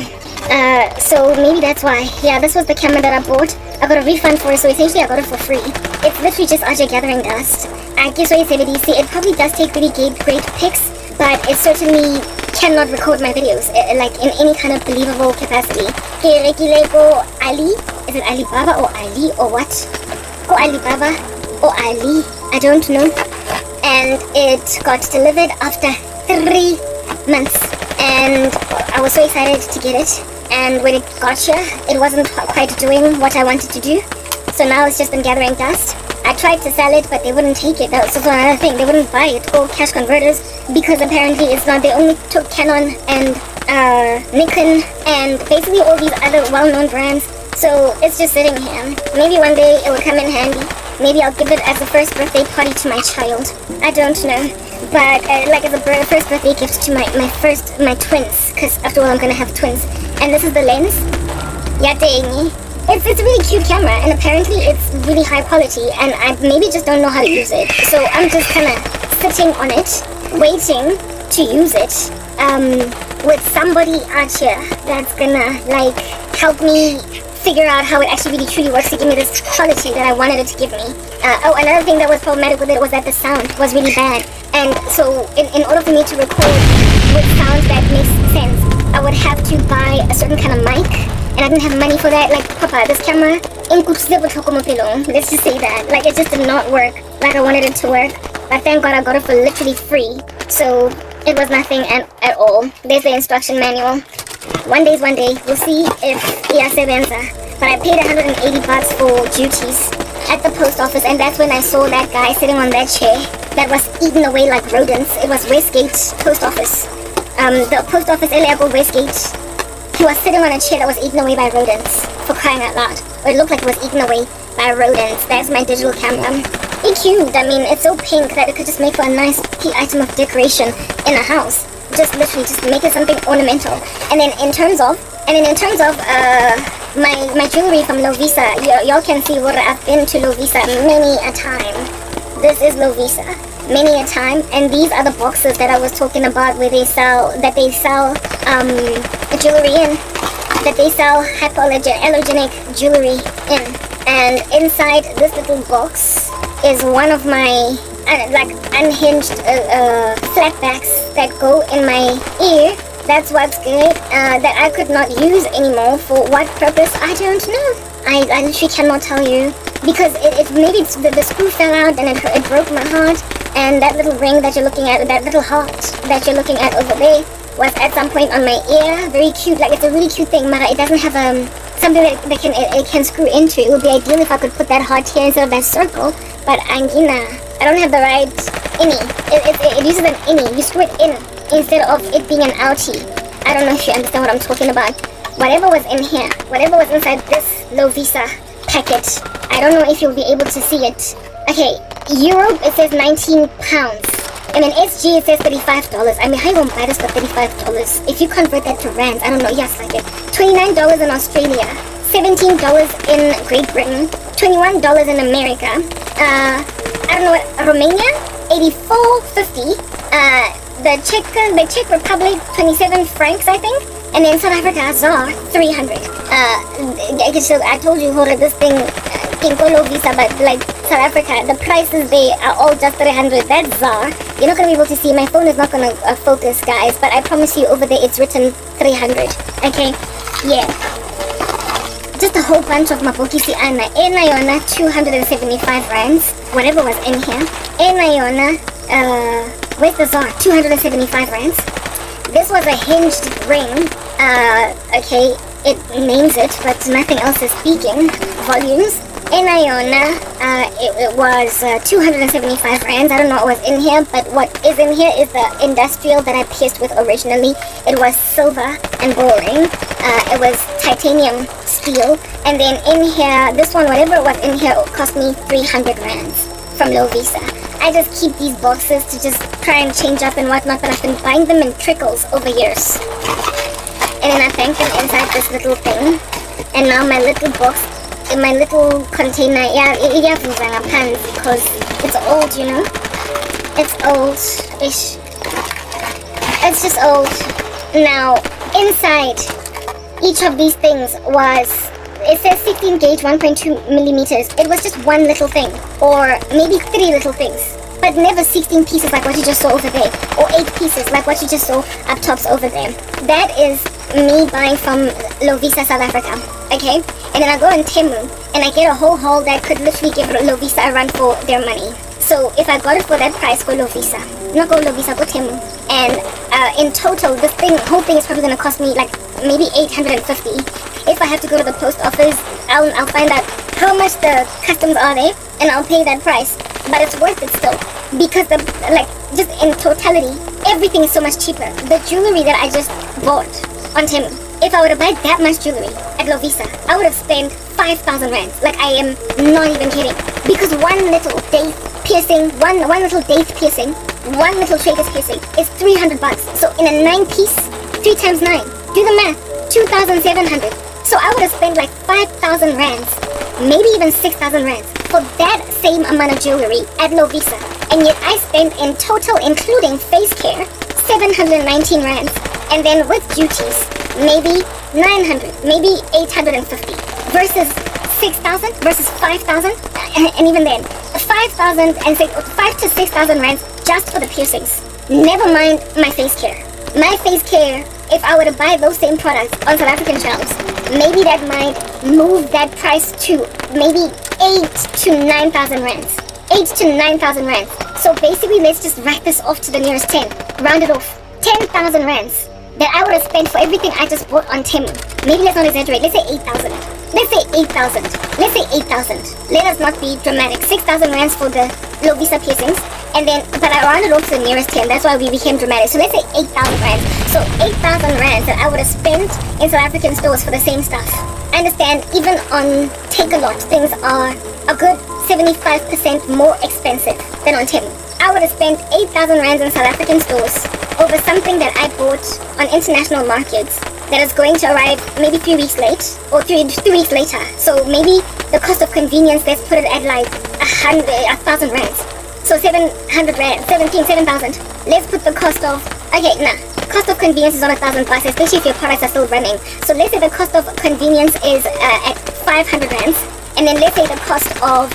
S1: So maybe that's why. Yeah, this was the camera that I bought. I got a refund for it, so essentially I got it for free. It's literally just RJ gathering dust. I guess what you said, it probably does take really great pics, but it certainly cannot record my videos like in any kind of believable capacity. Ali, is it Alibaba or Ali or what? Or Alibaba or Ali, I don't know. And it got delivered after 3 months, and I was so excited to get it. And when it got here, it wasn't quite doing what I wanted to do. So now it's just been gathering dust. I tried to sell it, but they wouldn't take it. That was also another thing. They wouldn't buy it, or cash converters, because apparently it's not. They only took Canon and Nikon and basically all these other well-known brands. So it's just sitting here. Maybe one day it will come in handy. Maybe I'll give it as a first birthday party to my child. I don't know. But like as a first birthday gift to my twins. Because after all, I'm going to have twins. And this is the lens. Yeah, dang. It's a really cute camera, and apparently it's really high quality, and I maybe just don't know how to use it. So I'm just kind of sitting on it, waiting to use it with somebody out here that's gonna like help me figure out how it actually really truly works to give me this quality that I wanted it to give me. Another thing that was problematic with it was that the sound was really bad, and so in order for me to record with sound that makes sense, I would have to buy a certain kind of mic. And I didn't have money for that. Like, Papa, this camera, let's just say that. Like, it just did not work like I wanted it to work. But thank God I got it for literally free. So, it was nothing at all. There's the instruction manual. One day, we'll see if Iasebenza. But I paid 180 bucks for duties at the post office. And that's when I saw that guy sitting on that chair that was eaten away like rodents. It was Westgate Post Office. The post office, Eliago Westgate. He was sitting on a chair that was eaten away by rodents, for crying out loud. Or it looked like it was eaten away by rodents. That's my digital camera. It's cute. I mean, it's so pink that it could just make for a nice key item of decoration in a house. Just literally, just make it something ornamental. And then in terms of my jewelry from Lovisa, y'all can see where I've been to Lovisa many a time. This is Lovisa. Many a time, and these are the boxes that I was talking about where they sell jewelry in, that they sell hypoallergenic jewelry in. And inside this little box is one of my like unhinged flatbacks that go in my ear. That's what's good, that I could not use anymore. For what purpose, I don't know. I literally cannot tell you. because maybe the screw fell out and it broke my heart. And that little ring that you're looking at, that little heart that you're looking at over there, was at some point on my ear. Very cute, like it's a really cute thing, Mara. It doesn't have something that it can screw into. It would be ideal if I could put that heart here instead of that circle, but angina, I don't have the right innie. It uses an innie. You screw it in instead of it being an outie. I don't know if you understand what I'm talking about. Whatever was in here, whatever was inside this Lovisa packet, I don't know if you'll be able to see it. Okay, Euro, it says 19 pounds. And in SG, it says $35. I mean, how you gonna buy this for $35? If you convert that to rands, I don't know, yes, like it. $29 in Australia, $17 in Great Britain, $21 in America. I don't know what, Romania, $84.50. The Czech Republic, 27 francs, I think. And then South Africa, ZAR, 300. So I told you, hold this thing, Kinkolo Visa, but like South Africa, the prices there are all just 300. That's ZAR. You're not gonna be able to see. My phone is not gonna focus, guys. But I promise you, over there, it's written 300. Okay, yeah. Just a whole bunch of mabokisi ana. Enayona, 275 rands. Whatever was in here. Enayona, where's the ZAR? 275 rands. This was a hinged ring. Okay, it names it, but nothing else is speaking. Volumes. In Iona, it was 275 rands. I don't know what was in here, but what is in here is the industrial that I pierced with originally. It was silver and boring. It was titanium steel. And then in here, this one, whatever it was in here, cost me 300 rands from Lovisa. I just keep these boxes to just try and change up and whatnot, but I've been buying them in trickles over years. And then I bank them inside this little thing. And now my little box, in my little container, because it's old, you know. It's old-ish. It's just old. Now, inside each of these things was, it says 16 gauge, 1.2 millimeters. It was just one little thing, or maybe 3 little things, but never 16 pieces like what you just saw over there, or 8 pieces like what you just saw up tops over there. That is me buying from Lovisa South Africa, okay? And then I go on Temu, and I get a whole haul that could literally give Lovisa a run for their money. So if I got it for that price, go Lovisa. Not go Lovisa, go Temu. And in total, this whole thing is probably gonna cost me like maybe 850. If I have to go to the post office, I'll find out how much the customs are there, and I'll pay that price. But it's worth it still, because just in totality, everything is so much cheaper. The jewelry that I just bought on Temu, if I were to buy that much jewelry at Lovisa, I would have spent 5,000 rands. Like, I am not even kidding. Because one little date piercing, one little date piercing, one little tragus piercing is 300 bucks. So in a 9-piece, 3 times 9, do the math, 2,700. So I would have spent like 5,000 rands, maybe even 6,000 rands for that same amount of jewelry at Lovisa. And yet I spent in total, including face care, 719 rands. And then with duties, maybe 900, maybe 850 versus 6,000 versus 5,000, and even then 5,000 and 5 to 6,000 rands just for the piercings. Never mind my face care. My face care, if I were to buy those same products on South African shelves, maybe that might move that price to maybe 8 to 9,000 rands. 8 to 9,000 rands. So basically, let's just rack this off to the nearest 10. Round it off. 10,000 rands that I would have spent for everything I just bought on Temu. Maybe let's not exaggerate. Let's say 8,000. Let's say 8,000. Let's say 8,000. Let us not be dramatic. 6,000 rands for the Lovisa piercings. And then, but I rounded off to the nearest 10. That's why we became dramatic. So let's say 8,000 rands. So 8,000 rands that I would have spent in South African stores for the same stuff. I understand, even on Take-A-Lot, things are a good 75% more expensive than on Temu. I would have spent 8,000 rands in South African stores over something that I bought on international markets that is going to arrive maybe 3 weeks late, or 3 weeks later. So maybe the cost of convenience, let's put it at like 1,000 rands. So 700 rand, 7,000. Let's put the cost of, cost of convenience is on 1,000 bucks, especially if your products are still running. So let's say the cost of convenience is at 500 rands. And then let's say the cost of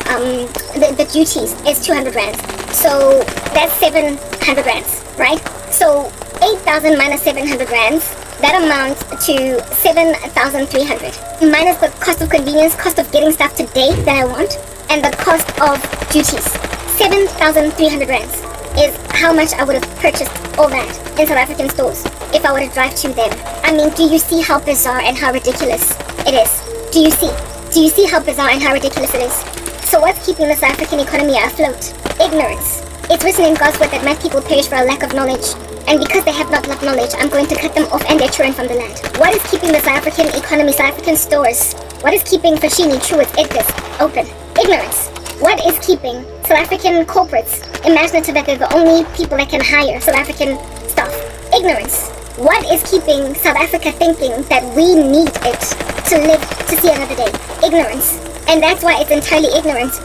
S1: the duties is 200 rands. So that's 700 rands, right? So 8,000 minus 700 rands, that amounts to 7,300. Minus the cost of convenience, cost of getting stuff today that I want, and the cost of duties. 7,300 rands is how much I would have purchased all that in South African stores if I were to drive to them. I mean, do you see how bizarre and how ridiculous it is? Do you see? Do you see how bizarre and how ridiculous it is? So what's keeping the South African economy afloat? Ignorance. It's written in God's word that my people perish for a lack of knowledge. And because they have not loved knowledge, I'm going to cut them off and their children from the land. What is keeping the South African economy, South African stores? What is keeping Fashini, Truworths, Edgars open? Ignorance. What is keeping South African corporates imaginative that they're the only people that can hire South African staff? Ignorance. What is keeping South Africa thinking that we need it to live to see another day? Ignorance. And that's why it's entirely ignorant.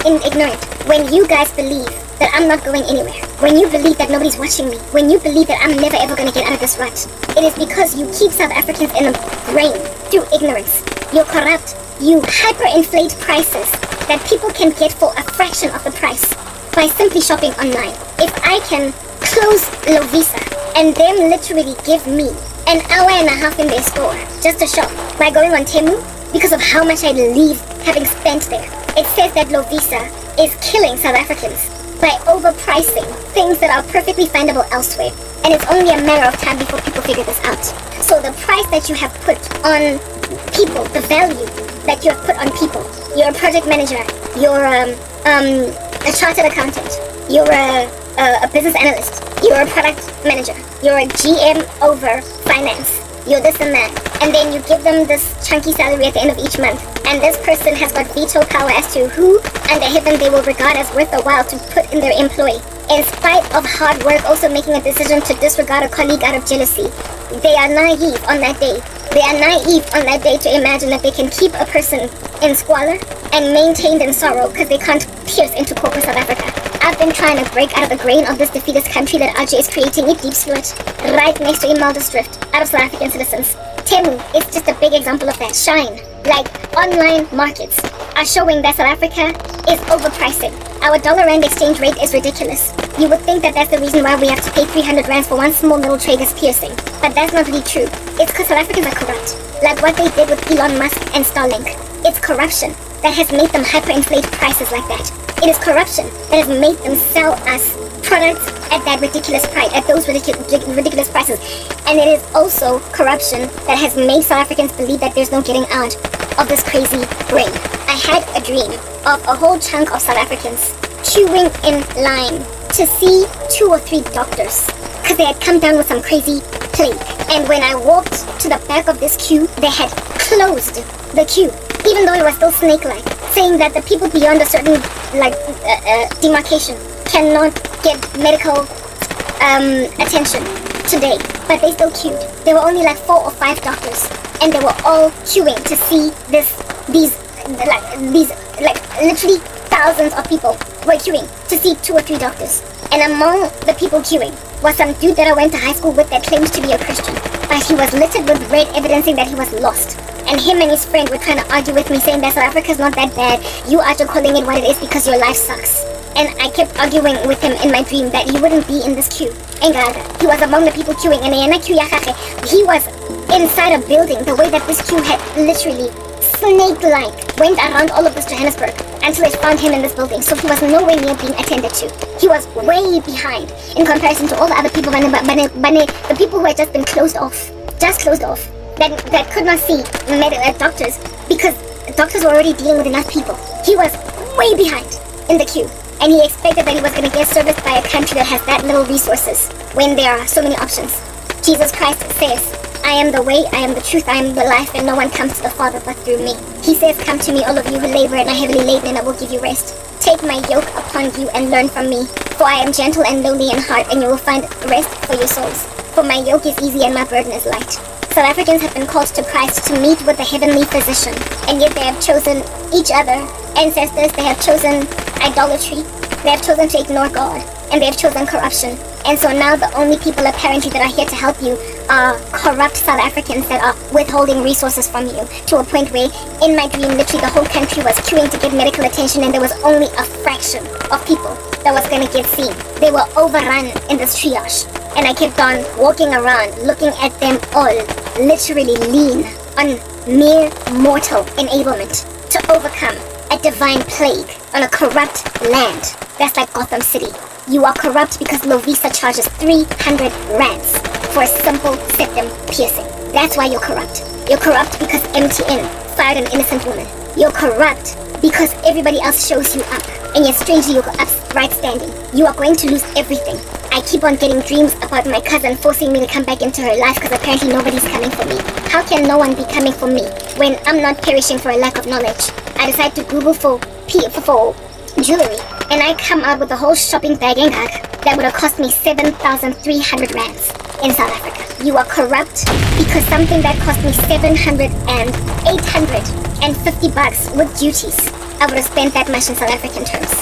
S1: When you guys believe that I'm not going anywhere, when you believe that nobody's watching me, when you believe that I'm never ever going to get out of this rut, it is because you keep South Africans in a brain through ignorance. You're corrupt. You hyperinflate prices that people can get for a fraction of the price by simply shopping online. If I can close Lovisa and them literally give me an hour and a half in their store just to shop by going on Temu because of how much I leave having spent there, it says that Lovisa is killing South Africans by overpricing things that are perfectly findable elsewhere. And it's only a matter of time before people figure this out. So the price that you have put on people, the value that you have put on people, you're a project manager, you're a chartered accountant, you're a business analyst, you're a product manager, you're a GM over finance, you're this and that, and then you give them this chunky salary at the end of each month, and this person has got veto power as to who under heaven they will regard as worth a while to put in their employ. In spite of hard work, also making a decision to disregard a colleague out of jealousy. They are naive on that day. They are naive on that day to imagine that they can keep a person in squalor and maintained in sorrow because they can't pierce into corporate South Africa. I've been trying to break out of the grain of this defeatist country that RJ is creating a deep sludge right next to Imelda's drift out of South African citizens. Temu is just a big example of that. Shine. Like, online markets are showing that South Africa is overpricing. Our dollar-rand exchange rate is ridiculous. You would think that that's the reason why we have to pay 300 rands for one small little trader's piercing. But that's not really true. It's because South Africans are corrupt. Like what they did with Elon Musk and Starlink. It's corruption that has made them hyperinflate prices like that. It is corruption that has made them sell us products at that ridiculous price, at those ridiculous prices. And it is also corruption that has made South Africans believe that there's no getting out of this crazy brain. I had a dream of a whole chunk of South Africans queuing in line to see 2 or 3 doctors because they had come down with some crazy plague. And when I walked to the back of this queue, they had closed the queue, even though it was still snake-like, saying that the people beyond a certain demarcation cannot get medical attention today, but they still queued. There were only like 4 or 5 doctors, and they were all queuing to see these literally thousands of people were queuing to see 2 or 3 doctors. And among the people queuing was some dude that I went to high school with that claimed to be a Christian, but he was littered with red evidencing that he was lost. And him and his friend were trying to argue with me, saying that South Africa's not that bad. You are just calling it what it is because your life sucks. And I kept arguing with him in my dream that he wouldn't be in this queue. He was among the people queuing, and he was inside a building. The way that this queue had literally snake-like went around all of this Johannesburg until it found him in this building. So he was nowhere near being attended to. He was way behind in comparison to all the other people, the people who had just been closed off, that could not see doctors because doctors were already dealing with enough people. He was way behind in the queue, and he expected that he was going to get serviced by a country that has that little resources when there are so many options. Jesus Christ says, I am the way, I am the truth, I am the life, and no one comes to the Father but through me. He says, come to me, all of you who labor and are heavily laden, and I will give you rest. Take my yoke upon you and learn from me, for I am gentle and lowly in heart, and you will find rest for your souls. For my yoke is easy and my burden is light. South Africans have been called to Christ to meet with the heavenly physician, and yet they have chosen each other, ancestors, they have chosen idolatry, they have chosen to ignore God, and they have chosen corruption. And so now the only people apparently that are here to help you are corrupt South Africans that are withholding resources from you, to a point where in my dream literally the whole country was queuing to get medical attention, and there was only a fraction of people that was going to get seen. They were overrun in this triage, and I kept on walking around looking at them all literally lean on mere mortal enablement to overcome a divine plague on a corrupt land. That's like Gotham City. You are corrupt because Lovisa charges 300 rands for a simple septum piercing. That's why you're corrupt. You're corrupt because MTN fired an innocent woman. You're corrupt because everybody else shows you up, and yet strangely you're upright standing. You are going to lose everything. I keep on getting dreams about my cousin forcing me to come back into her life because apparently nobody's coming for me. How can no one be coming for me when I'm not perishing for a lack of knowledge? I decide to Google for jewelry, and I come out with a whole shopping bag that would have cost me 7,300 rands in South Africa. You are corrupt because something that cost me 700 and 850 bucks with duties, I would have spent that much in South African terms.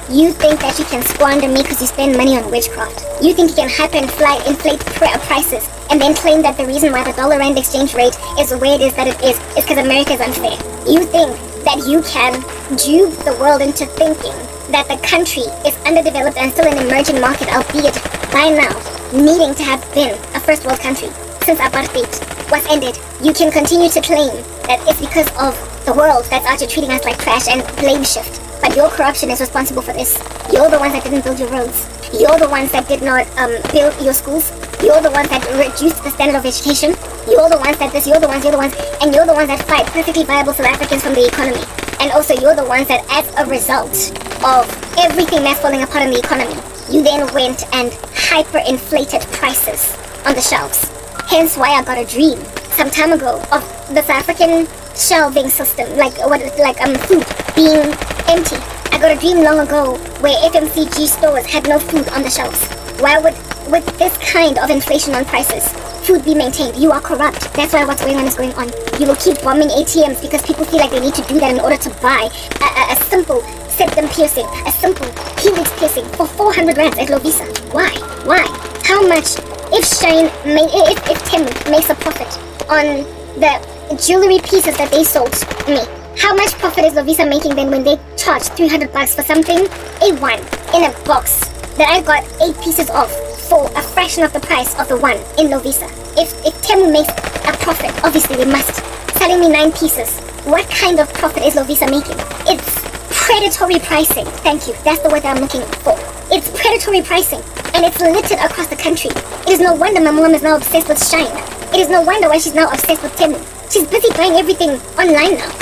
S1: You think that you can squander me because you spend money on witchcraft. You think you can inflate prices and then claim that the reason why the dollar-rand exchange rate is the way it is that it is because America is unfair. You think that you can dupe the world into thinking that the country is underdeveloped and still an emerging market, albeit by now needing to have been a first world country since apartheid was ended. You can continue to claim that it's because of the world that's out here treating us like trash and blame shift. But your corruption is responsible for this. You're the ones that didn't build your roads. You're the ones that did not build your schools. You're the ones that reduced the standard of education. You're the ones that this, you're the ones, and you're the ones that fight perfectly viable South Africans from the economy. And also you're the ones that, as a result of everything that's falling apart in the economy, you then went and hyperinflated prices on the shelves. Hence why I got a dream some time ago of the South African shelving system, food being empty. I got a dream long ago where FMCG stores had no food on the shelves. Why would, with this kind of inflation on prices, food be maintained? You are corrupt. That's why what's going on is going on. You will keep bombing ATMs because people feel like they need to do that in order to buy a simple septum piercing, a simple helix piercing for 400 rands at Lovisa. Why? How much? If Temu makes a profit on the jewelry pieces that they sold me, how much profit is Lovisa making then when they charge 300 bucks for something, A1, in a box that I got 8 pieces of for a fraction of the price of the one in Lovisa? If Temu makes a profit, obviously they must. Selling me 9 pieces, what kind of profit is Lovisa making? It's predatory pricing. Thank you, that's the word that I'm looking for. It's predatory pricing, and it's littered across the country. It is no wonder my mom is now obsessed with Shine. It is no wonder why she's now obsessed with Temu. She's busy buying everything online now.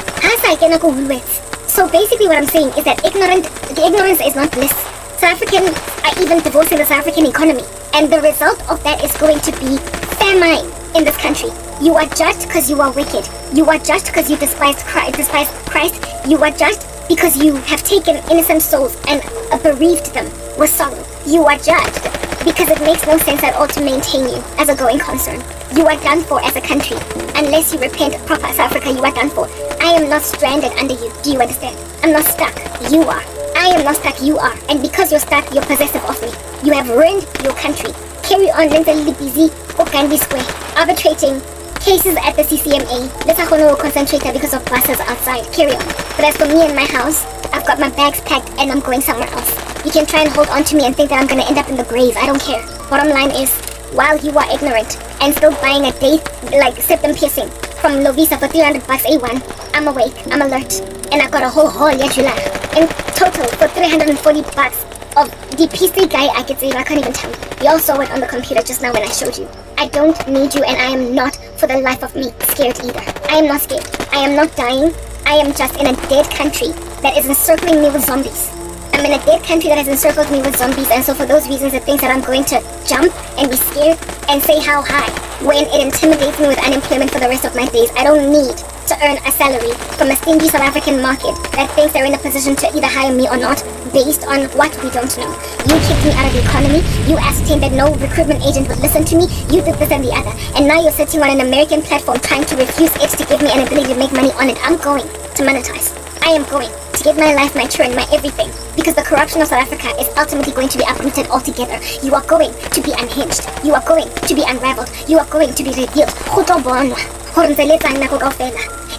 S1: So basically what I'm saying is that ignorance is not bliss. South Africans are even divorcing the South African economy, and the result of that is going to be famine in this country. You are judged because you are wicked. You are judged because you despise Christ. You are judged because you have taken innocent souls and bereaved them with sorrow. You are judged because it makes no sense at all to maintain you as a going concern. You are done for as a country. Unless you repent proper South Africa, you are done for. I am not stranded under you. Do you understand? I'm not stuck. You are. I am not stuck. You are. And because you're stuck, you're possessive of me. You have ruined your country. Carry on, mentally busy, Okandi Square, arbitrating cases at the CCMA. Let's not concentrate because of buses outside. Carry on. But as for me and my house, I've got my bags packed and I'm going somewhere else. You can try and hold on to me and think that I'm going to end up in the grave. I don't care. Bottom line is, while you are ignorant and still buying a day like septum piercing from Lovisa for 300 bucks A1, I'm awake, I'm alert, and I've got a whole haul yet you in total for 340 bucks of the PC guy I could say, I can't even tell you. You all saw it on the computer just now when I showed you. I don't need you, and I am not for the life of me scared either. I am not scared. I am not dying. I am just in a dead country that is encircling me with zombies. I'm in a dead country that has encircled me with zombies, and so for those reasons it thinks that I'm going to jump and be scared and say how high when it intimidates me with unemployment for the rest of my days. I don't need to earn a salary from a stingy South African market that thinks they're in a position to either hire me or not based on what we don't know. You kicked me out of the economy, you ascertained that no recruitment agent would listen to me, you did this and the other, and now you're sitting on an American platform trying to refuse it to give me an ability to make money on it. I'm going to monetize. I am going to give my life, my children, my everything, because the corruption of South Africa is ultimately going to be uprooted altogether. You are going to be unhinged. You are going to be unraveled. You are going to be revealed.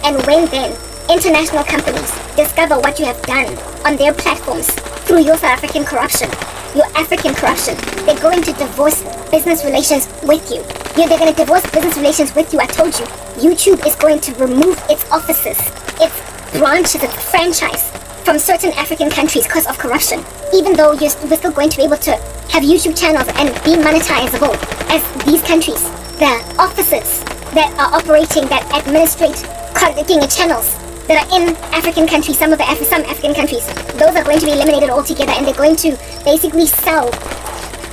S1: And when then international companies discover what you have done on their platforms through your South African corruption, your African corruption, they're going to divorce business relations with you. They're going to divorce business relations with you. I told you, YouTube is going to remove its offices, its branches, its franchise from certain African countries because of corruption. Even though we're still going to be able to have YouTube channels and be monetizable as these countries, the offices that are operating, that administrate channels that are in African countries, some African countries, those are going to be eliminated altogether, and they're going to basically sell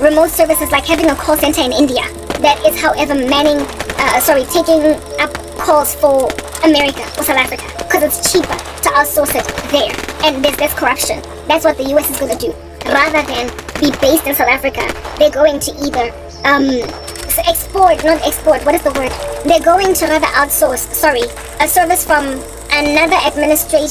S1: remote services like having a call center in India that is, however, taking up calls for America or South Africa because it's cheaper to outsource it there, and there's less corruption. That's what the US is going to do. Rather than be based in South Africa, they're going to either they're going to rather outsource, a service from another administrative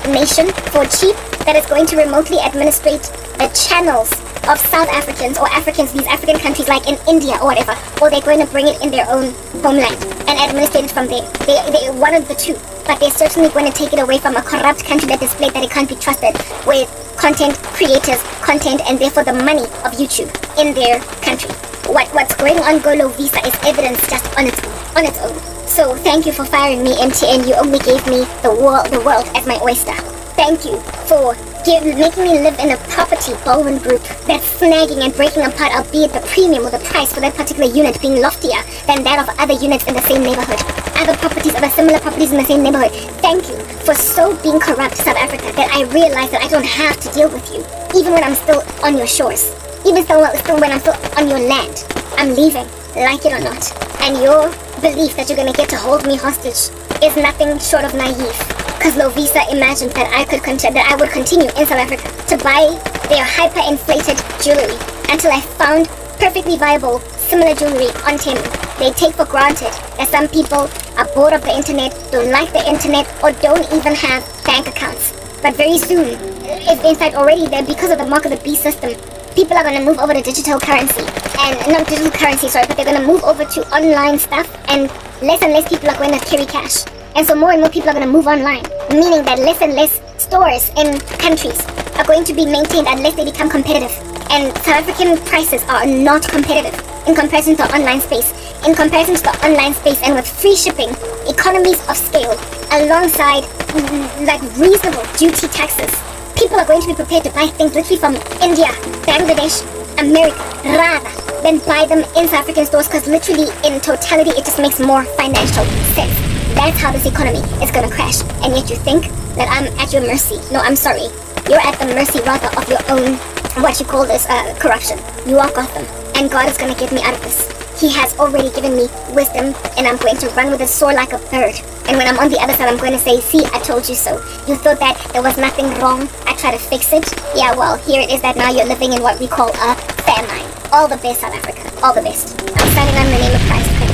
S1: nation for cheap that is going to remotely administrate the channels of South Africans or Africans, these African countries like in India or whatever, or they're going to bring it in their own homeland and administrate it from there. They one of the two, but they're certainly going to take it away from a corrupt country that displayed that it can't be trusted with content creators, content, and therefore the money of YouTube in their country. What's going on Golo Visa is evidence just on its own. So thank you for firing me, MTN. You only gave me the world as my oyster. Thank you for making me live in a property Baldwin group that's snagging and breaking apart, albeit the premium or the price for that particular unit being loftier than that of other units in the same neighborhood. Other similar properties in the same neighborhood. Thank you for so being corrupt, South Africa, that I realize that I don't have to deal with you, even when I'm still on your shores. Even still when I'm still on your land. I'm leaving, like it or not. And your belief that you're gonna get to hold me hostage is nothing short of naive. Because Lovisa imagined that I would continue in South Africa to buy their hyper-inflated jewelry until I found perfectly viable similar jewelry on Temu. They take for granted that some people are bored of the internet, don't like the internet, or don't even have bank accounts. But very soon, in fact already there, because of the mark of the beast system, people are going to move over to digital currency. And not digital currency, but they're going to move over to online stuff, and less people are going to carry cash. And so more and more people are going to move online, meaning that less and less stores in countries are going to be maintained unless they become competitive. And South African prices are not competitive in comparison to the online space. In comparison to the online space, and with free shipping, economies of scale, alongside reasonable duty taxes, people are going to be prepared to buy things literally from India, Bangladesh, America, rather than buy them in South African stores, because literally in totality it just makes more financial sense. That's how this economy is going to crash. And yet you think that I'm at your mercy. No, I'm sorry. You're at the mercy rather of your own, corruption. You are Gotham. And God is going to get me out of this. He has already given me wisdom, and I'm going to run with it, soar like a bird. And when I'm on the other side, I'm going to say, see, I told you so. You thought that there was nothing wrong. I tried to fix it. Yeah, well, here it is that now you're living in what we call a famine. All the best, South Africa. All the best. I'm signing on in the name of Christ.